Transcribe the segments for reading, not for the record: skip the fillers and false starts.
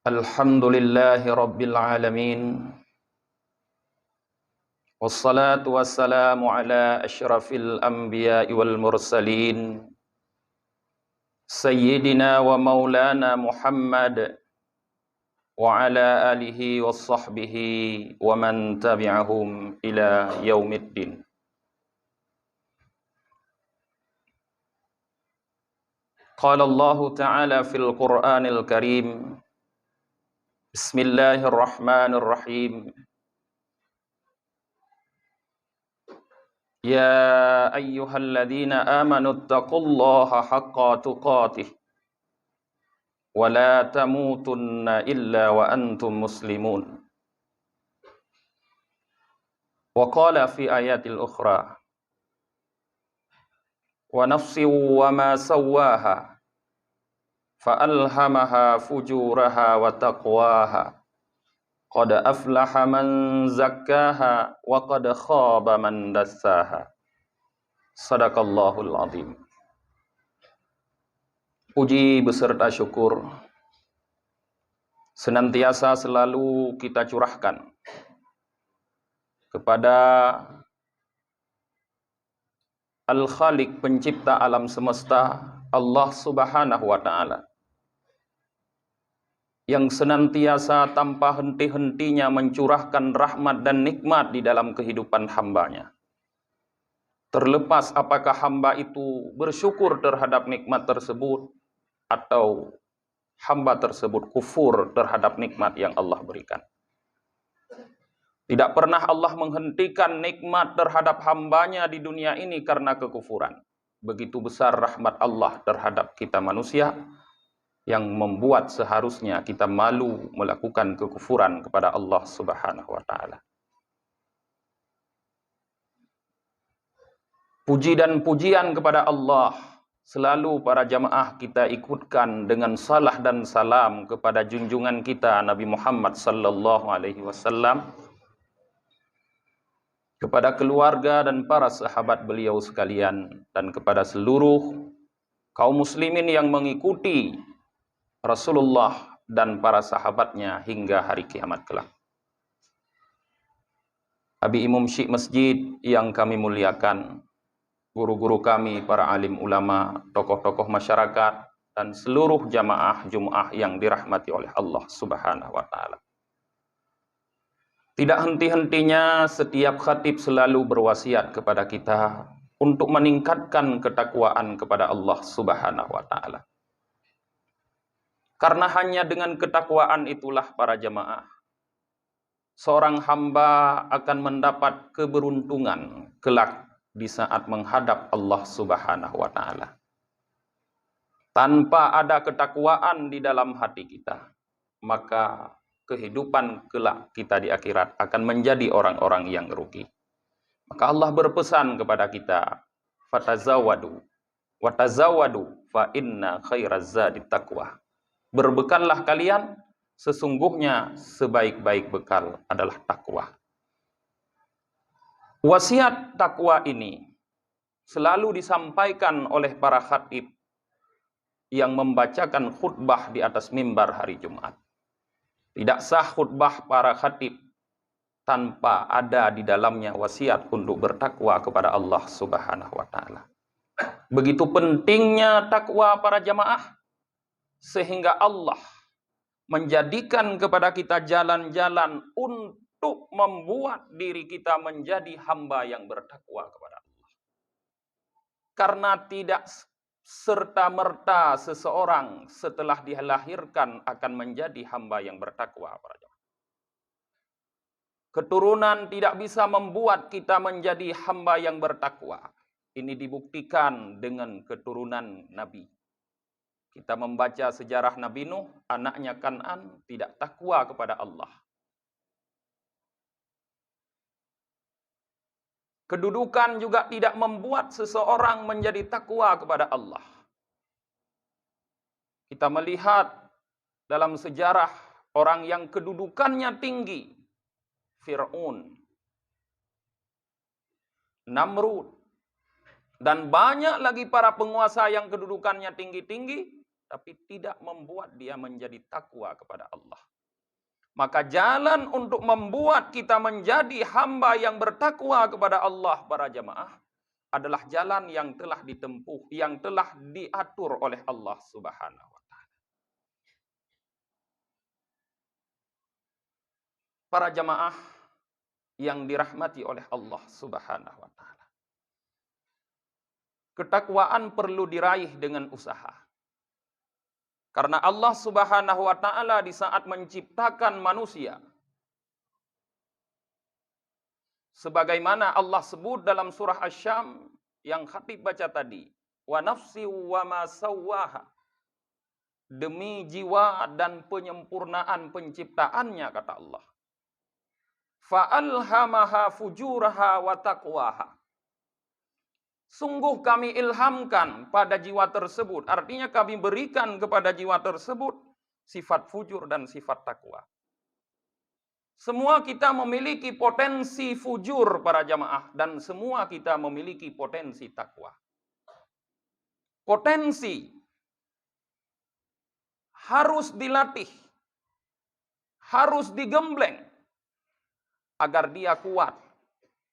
Alhamdulillahi Rabbil Alamin. Wassalatu wassalamu ala ashrafil anbiya'i wal mursalin Sayyidina wa maulana Muhammad wa ala alihi wa sahbihi wa man tabi'ahum ila yaumiddin. Qala Allah Ta'ala fil Qur'anil Karim. Bismillahirrahmanirrahim. Ya ayyuhalladzina amanu taqullaha haqqa tuqatih wa la tamutunna illa wa antum muslimun. Wa qala fi ayatil ukhra wa nafsin wa ma sawwaha fa alhamaha fujuraha wa taqwaha qad aflaha man zakkaha wa qad khaba man dassaha. Sadaqallahul azim. Puji beserta syukur senantiasa selalu kita curahkan kepada Al-Khaliq, pencipta alam semesta, Allah Subhanahu wa Ta'ala, yang senantiasa tanpa henti-hentinya mencurahkan rahmat dan nikmat di dalam kehidupan hambanya. Terlepas apakah hamba itu bersyukur terhadap nikmat tersebut atau hamba tersebut kufur terhadap nikmat yang Allah berikan. Tidak pernah Allah menghentikan nikmat terhadap hambanya di dunia ini karena kekufuran. Begitu besar rahmat Allah terhadap kita manusia yang membuat seharusnya kita malu melakukan kekufuran kepada Allah Subhanahu wa Ta'ala. Puji dan pujian kepada Allah selalu para jamaah kita ikutkan dengan salah dan salam kepada junjungan kita Nabi Muhammad sallallahu alaihi wasallam, kepada keluarga dan para sahabat beliau sekalian, dan kepada seluruh kaum muslimin yang mengikuti Rasulullah dan para sahabatnya hingga hari kiamat kelak. Abi Imam Syekh Masjid yang kami muliakan, guru-guru kami, para alim ulama, tokoh-tokoh masyarakat, dan seluruh jamaah Jumat yang dirahmati oleh Allah Subhanahu wa Ta'ala. Tidak henti-hentinya setiap khatib selalu berwasiat kepada kita untuk meningkatkan ketakwaan kepada Allah Subhanahu wa Ta'ala. Karena hanya dengan ketakwaan itulah para jamaah, seorang hamba akan mendapat keberuntungan kelak di saat menghadap Allah Subhanahu wa Ta'ala. Tanpa ada ketakwaan di dalam hati kita, maka kehidupan kelak kita di akhirat akan menjadi orang-orang yang rugi. Maka Allah berpesan kepada kita, fatazawadu watazawadu fa inna khairaz zadi taqwa. Berbekallah kalian, sesungguhnya sebaik-baik bekal adalah takwa. Wasiat takwa ini selalu disampaikan oleh para khatib yang membacakan khutbah di atas mimbar hari Jumat. Tidak sah khutbah para khatib tanpa ada di dalamnya wasiat untuk bertakwa kepada Allah Subhanahu wa Ta'ala. Begitu pentingnya takwa para jamaah, sehingga Allah menjadikan kepada kita jalan-jalan untuk membuat diri kita menjadi hamba yang bertakwa kepada Allah. Karena tidak serta-merta seseorang setelah dilahirkan akan menjadi hamba yang bertakwa. Keturunan tidak bisa membuat kita menjadi hamba yang bertakwa. Ini dibuktikan dengan keturunan Nabi. Kita membaca sejarah Nabi Nuh, anaknya Kan'an tidak takwa kepada Allah. Kedudukan juga tidak membuat seseorang menjadi takwa kepada Allah. Kita melihat dalam sejarah orang yang kedudukannya tinggi, Fir'aun, Namrud, dan banyak lagi para penguasa yang kedudukannya tinggi-tinggi, tapi tidak membuat dia menjadi takwa kepada Allah. Maka jalan untuk membuat kita menjadi hamba yang bertakwa kepada Allah, para jamaah, adalah jalan yang telah ditempuh, yang telah diatur oleh Allah Subhanahu wa taala. Para jamaah yang dirahmati oleh Allah Subhanahu wa taala. Ketakwaan perlu diraih dengan usaha. Karena Allah Subhanahu wa taala di saat menciptakan manusia, sebagaimana Allah sebut dalam surah Asy-Syam yang khatib baca tadi, wa nafsi wa ma sawwaha, demi jiwa dan penyempurnaan penciptaannya, kata Allah. Fa'alhamaha fujuraha wa taqwaha. Sungguh kami ilhamkan pada jiwa tersebut. Artinya kami berikan kepada jiwa tersebut sifat fujur dan sifat takwa. Semua kita memiliki potensi fujur, para jamaah. Dan semua kita memiliki potensi takwa. Potensi harus dilatih. Harus digembleng. Agar dia kuat.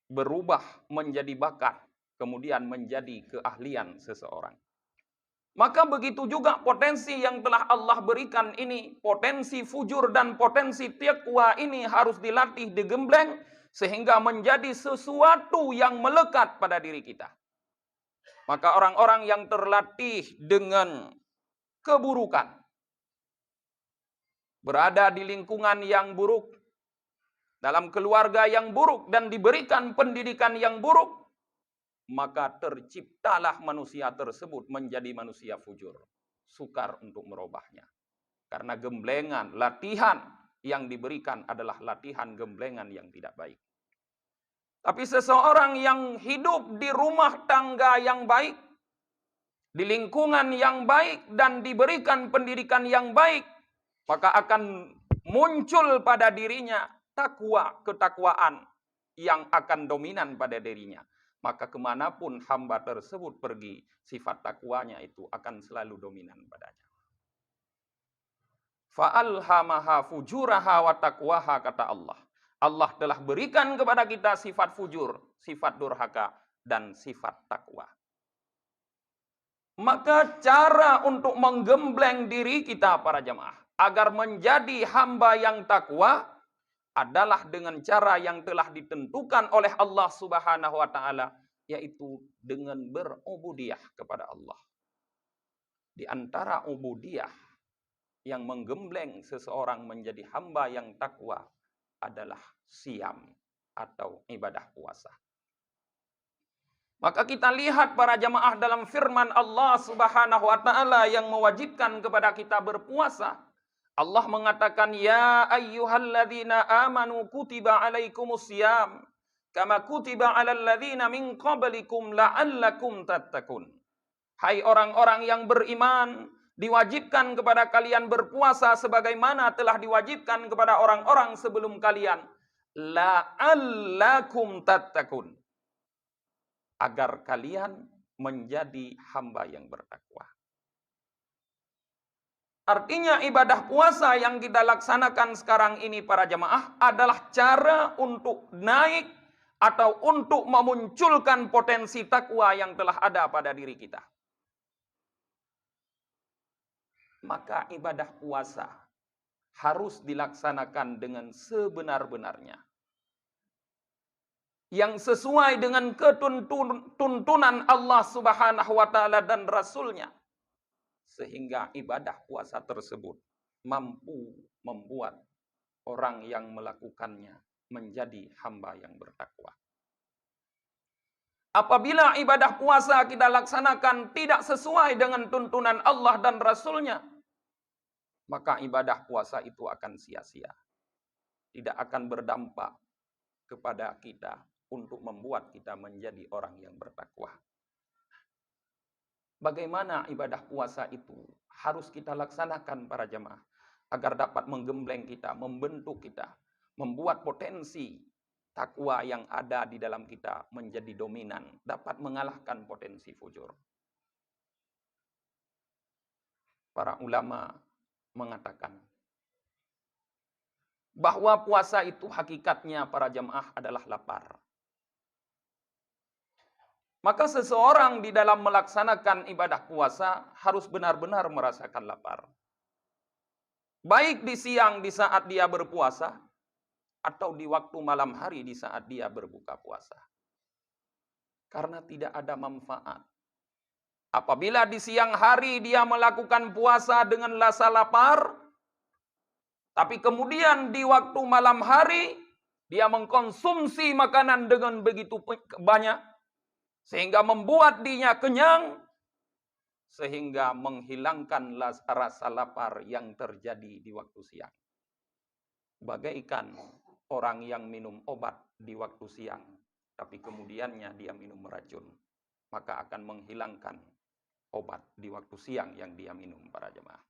Berubah menjadi bakat. Kemudian menjadi keahlian seseorang. Maka begitu juga potensi yang telah Allah berikan ini, potensi fujur dan potensi taqwa ini harus dilatih, digembleng, sehingga menjadi sesuatu yang melekat pada diri kita. Maka orang-orang yang terlatih dengan keburukan, berada di lingkungan yang buruk, dalam keluarga yang buruk, dan diberikan pendidikan yang buruk, maka terciptalah manusia tersebut menjadi manusia fujur. Sukar untuk merubahnya. Karena gemblengan, latihan yang diberikan adalah latihan gemblengan yang tidak baik. Tapi seseorang yang hidup di rumah tangga yang baik, di lingkungan yang baik, dan diberikan pendidikan yang baik, maka akan muncul pada dirinya takwa, ketakwaan yang akan dominan pada dirinya. Maka kemanapun hamba tersebut pergi, sifat takwanya itu akan selalu dominan padanya. Fa'alhamaha fujuraha wa taqwaha, kata Allah. Allah telah berikan kepada kita sifat fujur, sifat durhaka, dan sifat takwa. Maka cara untuk menggembleng diri kita, para jamaah, agar menjadi hamba yang takwa, adalah dengan cara yang telah ditentukan oleh Allah Subhanahu wa taala, yaitu dengan berubudiyah kepada Allah. Di antara ubudiyah yang menggembleng seseorang menjadi hamba yang takwa adalah siyam atau ibadah puasa. Maka kita lihat, para jamaah, dalam firman Allah Subhanahu wa taala yang mewajibkan kepada kita berpuasa. Allah mengatakan, ya ayyuhalladzina amanu kutiba alaikumusiyam kama kutiba alal ladzina min qablikum la'allakum tattaqun. Hai orang-orang yang beriman, diwajibkan kepada kalian berpuasa sebagaimana telah diwajibkan kepada orang-orang sebelum kalian, la'allakum tattaqun, agar kalian menjadi hamba yang bertakwa. Artinya ibadah puasa yang kita laksanakan sekarang ini, para jamaah, adalah cara untuk naik atau untuk memunculkan potensi takwa yang telah ada pada diri kita. Maka ibadah puasa harus dilaksanakan dengan sebenar-benarnya. Yang sesuai dengan ketuntunan Allah Subhanahu wa taala dan Rasulnya. Sehingga ibadah puasa tersebut mampu membuat orang yang melakukannya menjadi hamba yang bertakwa. Apabila ibadah puasa kita laksanakan tidak sesuai dengan tuntunan Allah dan Rasulnya, maka ibadah puasa itu akan sia-sia. Tidak akan berdampak kepada kita untuk membuat kita menjadi orang yang bertakwa. Bagaimana ibadah puasa itu harus kita laksanakan, para jemaah, agar dapat menggembleng kita, membentuk kita, membuat potensi takwa yang ada di dalam kita menjadi dominan, dapat mengalahkan potensi fujur. Para ulama mengatakan bahwa puasa itu hakikatnya para jemaah adalah lapar. Maka seseorang di dalam melaksanakan ibadah puasa harus benar-benar merasakan lapar. Baik di siang di saat dia berpuasa, atau di waktu malam hari di saat dia berbuka puasa. Karena tidak ada manfaat. Apabila di siang hari dia melakukan puasa dengan rasa lapar, tapi kemudian di waktu malam hari dia mengkonsumsi makanan dengan begitu banyak, sehingga membuat dirinya kenyang, sehingga menghilangkan rasa lapar yang terjadi di waktu siang. Bagaikan orang yang minum obat di waktu siang, tapi kemudiannya dia minum racun, maka akan menghilangkan obat di waktu siang yang dia minum, para jemaah.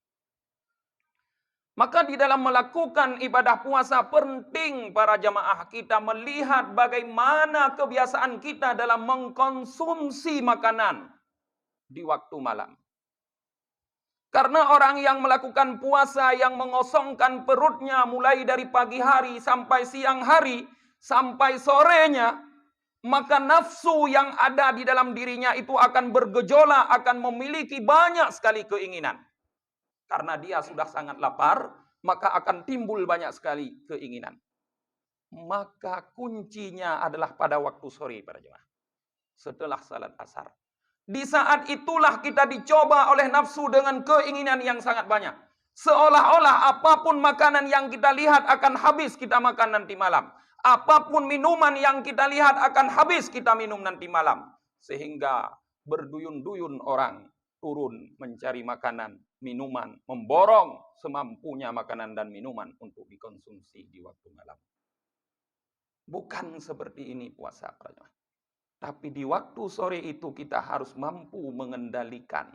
Maka di dalam melakukan ibadah puasa penting para jemaah kita melihat bagaimana kebiasaan kita dalam mengkonsumsi makanan di waktu malam. Karena orang yang melakukan puasa yang mengosongkan perutnya mulai dari pagi hari sampai siang hari sampai sorenya, maka nafsu yang ada di dalam dirinya itu akan bergejolak, akan memiliki banyak sekali keinginan. Karena dia sudah sangat lapar, maka akan timbul banyak sekali keinginan. Maka kuncinya adalah pada waktu sore, para jemaah. Setelah salat asar. Di saat itulah kita dicoba oleh nafsu dengan keinginan yang sangat banyak. Seolah-olah apapun makanan yang kita lihat akan habis kita makan nanti malam. Apapun minuman yang kita lihat akan habis kita minum nanti malam. Sehingga berduyun-duyun orang turun mencari makanan, minuman, memborong semampunya makanan dan minuman untuk dikonsumsi di waktu malam. Bukan seperti ini puasa, para jemaah. Tapi di waktu sore itu kita harus mampu mengendalikan.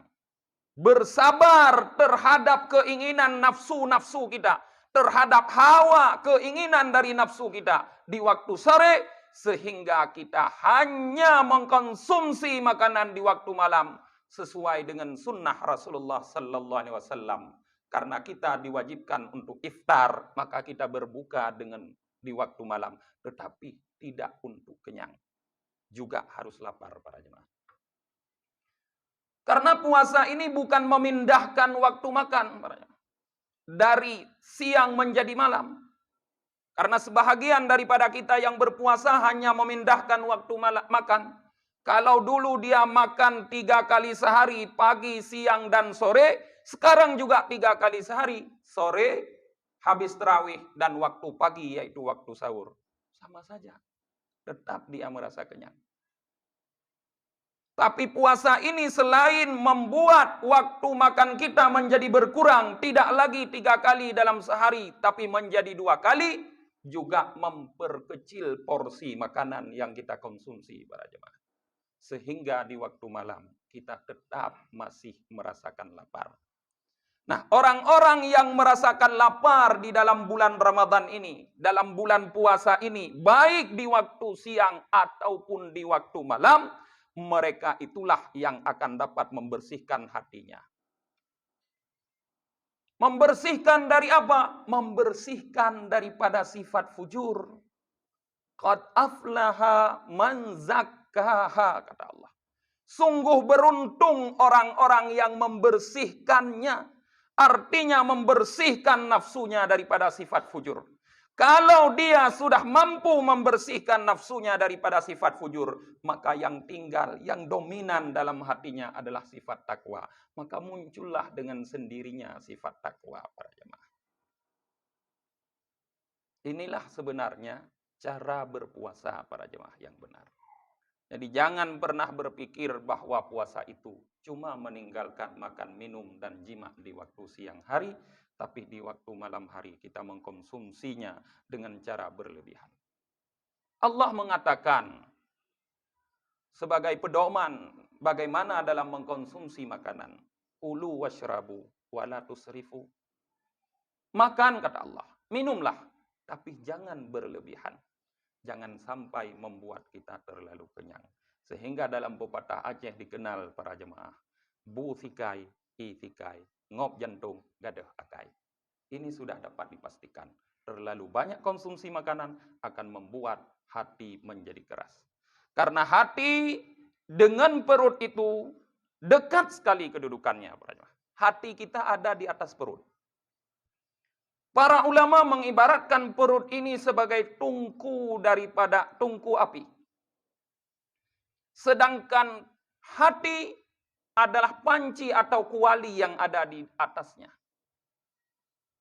Bersabar terhadap keinginan nafsu-nafsu kita. Terhadap hawa keinginan dari nafsu kita. Di waktu sore, sehingga kita hanya mengkonsumsi makanan di waktu malam. Sesuai dengan sunnah Rasulullah Sallallahu Alaihi Wasallam. Karena kita diwajibkan untuk iftar, maka kita berbuka dengan di waktu malam. Tetapi tidak untuk kenyang. Juga harus lapar, para jemaah. Karena puasa ini bukan memindahkan waktu makan, para jemaah, dari siang menjadi malam. Karena sebahagian daripada kita yang berpuasa hanya memindahkan waktu makan. Kalau dulu dia makan 3 kali sehari, pagi, siang, dan sore, sekarang juga 3 kali sehari, sore, habis tarawih, dan waktu pagi, yaitu waktu sahur. Sama saja. Tetap dia merasa kenyang. Tapi puasa ini selain membuat waktu makan kita menjadi berkurang, tidak lagi 3 kali dalam sehari, tapi menjadi 2 kali, juga memperkecil porsi makanan yang kita konsumsi, para jemaah. Sehingga di waktu malam kita tetap masih merasakan lapar. Nah, orang-orang yang merasakan lapar di dalam bulan Ramadan ini, dalam bulan puasa ini, baik di waktu siang ataupun di waktu malam, mereka itulah yang akan dapat membersihkan hatinya. Membersihkan dari apa? Membersihkan daripada sifat fujur. Qad aflaha man zakkaha, kata Allah. Sungguh beruntung orang-orang yang membersihkannya. Artinya membersihkan nafsunya daripada sifat fujur. Kalau dia sudah mampu membersihkan nafsunya daripada sifat fujur, maka yang tinggal, yang dominan dalam hatinya adalah sifat takwa. Maka muncullah dengan sendirinya sifat takwa, para jemaah. Inilah sebenarnya cara berpuasa para jemaah yang benar. Jadi jangan pernah berpikir bahwa puasa itu cuma meninggalkan makan, minum, dan jima di waktu siang hari, tapi di waktu malam hari kita mengkonsumsinya dengan cara berlebihan. Allah mengatakan sebagai pedoman bagaimana dalam mengkonsumsi makanan. Ulu washrabu wala tusrifu. Makan, kata Allah, minumlah, tapi jangan berlebihan. Jangan sampai membuat kita terlalu kenyang. Sehingga dalam pepatah Aceh dikenal para jemaah, bu thikai, i thikai, ngop jantung, gadah akai. Ini sudah dapat dipastikan. Terlalu banyak konsumsi makanan akan membuat hati menjadi keras. Karena hati dengan perut itu dekat sekali kedudukannya. Hati kita ada di atas perut. Para ulama mengibaratkan perut ini sebagai tungku daripada tungku api. Sedangkan hati adalah panci atau kuali yang ada di atasnya.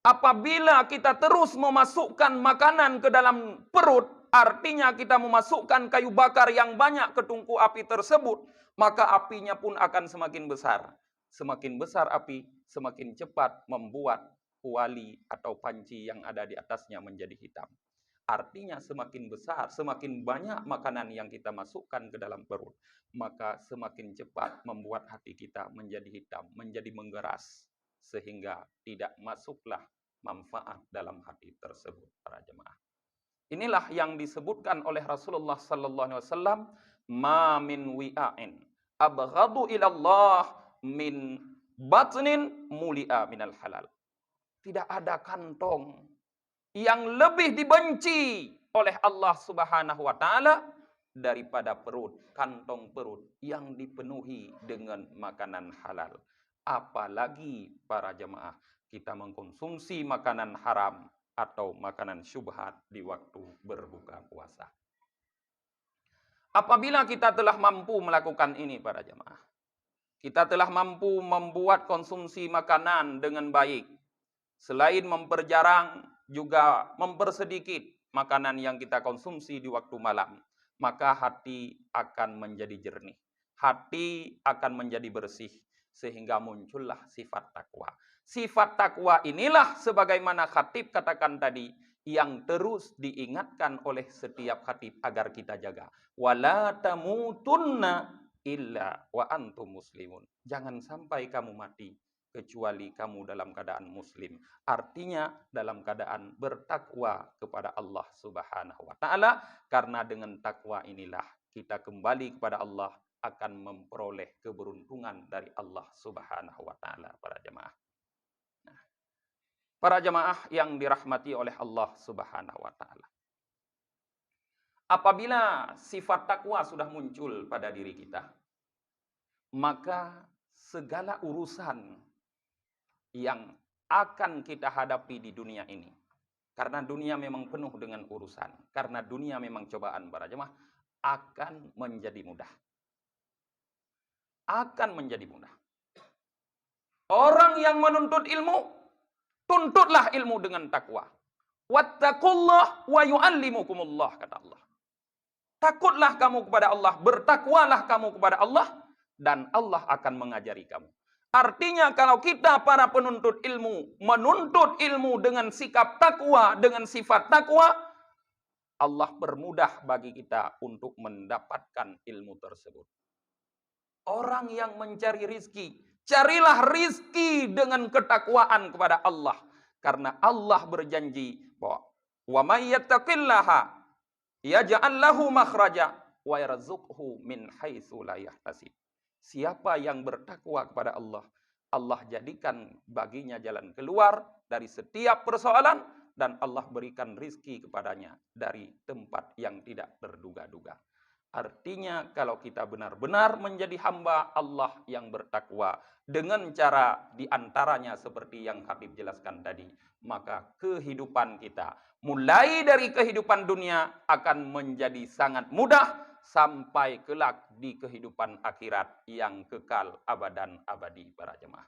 Apabila kita terus memasukkan makanan ke dalam perut, artinya kita memasukkan kayu bakar yang banyak ke tungku api tersebut, maka apinya pun akan semakin besar. Semakin besar api, semakin cepat membuat kuali atau panci yang ada di atasnya menjadi hitam. Artinya semakin besar, semakin banyak makanan yang kita masukkan ke dalam perut, maka semakin cepat membuat hati kita menjadi hitam, menjadi menggeras, sehingga tidak masuklah manfaat dalam hati tersebut, para jemaah. Inilah yang disebutkan oleh Rasulullah sallallahu alaihi wasallam, "Ma min wi'ain abghadu ila Allah min batnin muli'a minal halal." Tidak ada kantong yang lebih dibenci oleh Allah Subhanahu wa taala daripada perut, kantong perut yang dipenuhi dengan makanan halal. Apalagi para jemaah, kita mengkonsumsi makanan haram atau makanan syubhat di waktu berbuka puasa. Apabila kita telah mampu melakukan ini para jemaah, kita telah mampu membuat konsumsi makanan dengan baik, selain memperjarang juga mempersedikit makanan yang kita konsumsi di waktu malam, maka hati akan menjadi jernih, hati akan menjadi bersih, sehingga muncullah sifat takwa. Sifat takwa inilah sebagaimana khatib katakan tadi, yang terus diingatkan oleh setiap khatib agar kita jaga. Wala tamutunna illa wa antum muslimun. Jangan sampai kamu mati kecuali kamu dalam keadaan muslim. Artinya dalam keadaan bertakwa kepada Allah Subhanahu wa taala, karena dengan takwa inilah kita kembali kepada Allah, akan memperoleh keberuntungan dari Allah Subhanahu wa taala, para jemaah. Nah, para jemaah yang dirahmati oleh Allah Subhanahu wa taala. Apabila sifat takwa sudah muncul pada diri kita, maka segala urusan yang akan kita hadapi di dunia ini, karena dunia memang penuh dengan urusan, karena dunia memang cobaan, para jemaah, akan menjadi mudah. Akan menjadi mudah. Orang yang menuntut ilmu, tuntutlah ilmu dengan takwa. Wattaqullah wa yu'allimukumullah, kata Allah. Takutlah kamu kepada Allah, bertakwalah kamu kepada Allah, dan Allah akan mengajari kamu. Artinya kalau kita para penuntut ilmu, menuntut ilmu dengan sikap takwa, dengan sifat takwa, Allah permudah bagi kita untuk mendapatkan ilmu tersebut. Orang yang mencari rizki, carilah rizki dengan ketakwaan kepada Allah. Karena Allah berjanji bahwa wa may yattaqillaha yaj'al lahu makhraja wa yarzuqhu min haitsu la yahtasib. Siapa yang bertakwa kepada Allah, Allah jadikan baginya jalan keluar dari setiap persoalan, dan Allah berikan rizki kepadanya dari tempat yang tidak terduga-duga. Artinya kalau kita benar-benar menjadi hamba Allah yang bertakwa dengan cara diantaranya seperti yang Habib jelaskan tadi, maka kehidupan kita mulai dari kehidupan dunia akan menjadi sangat mudah sampai kelak di kehidupan akhirat yang kekal abadan abadi, para jemaah.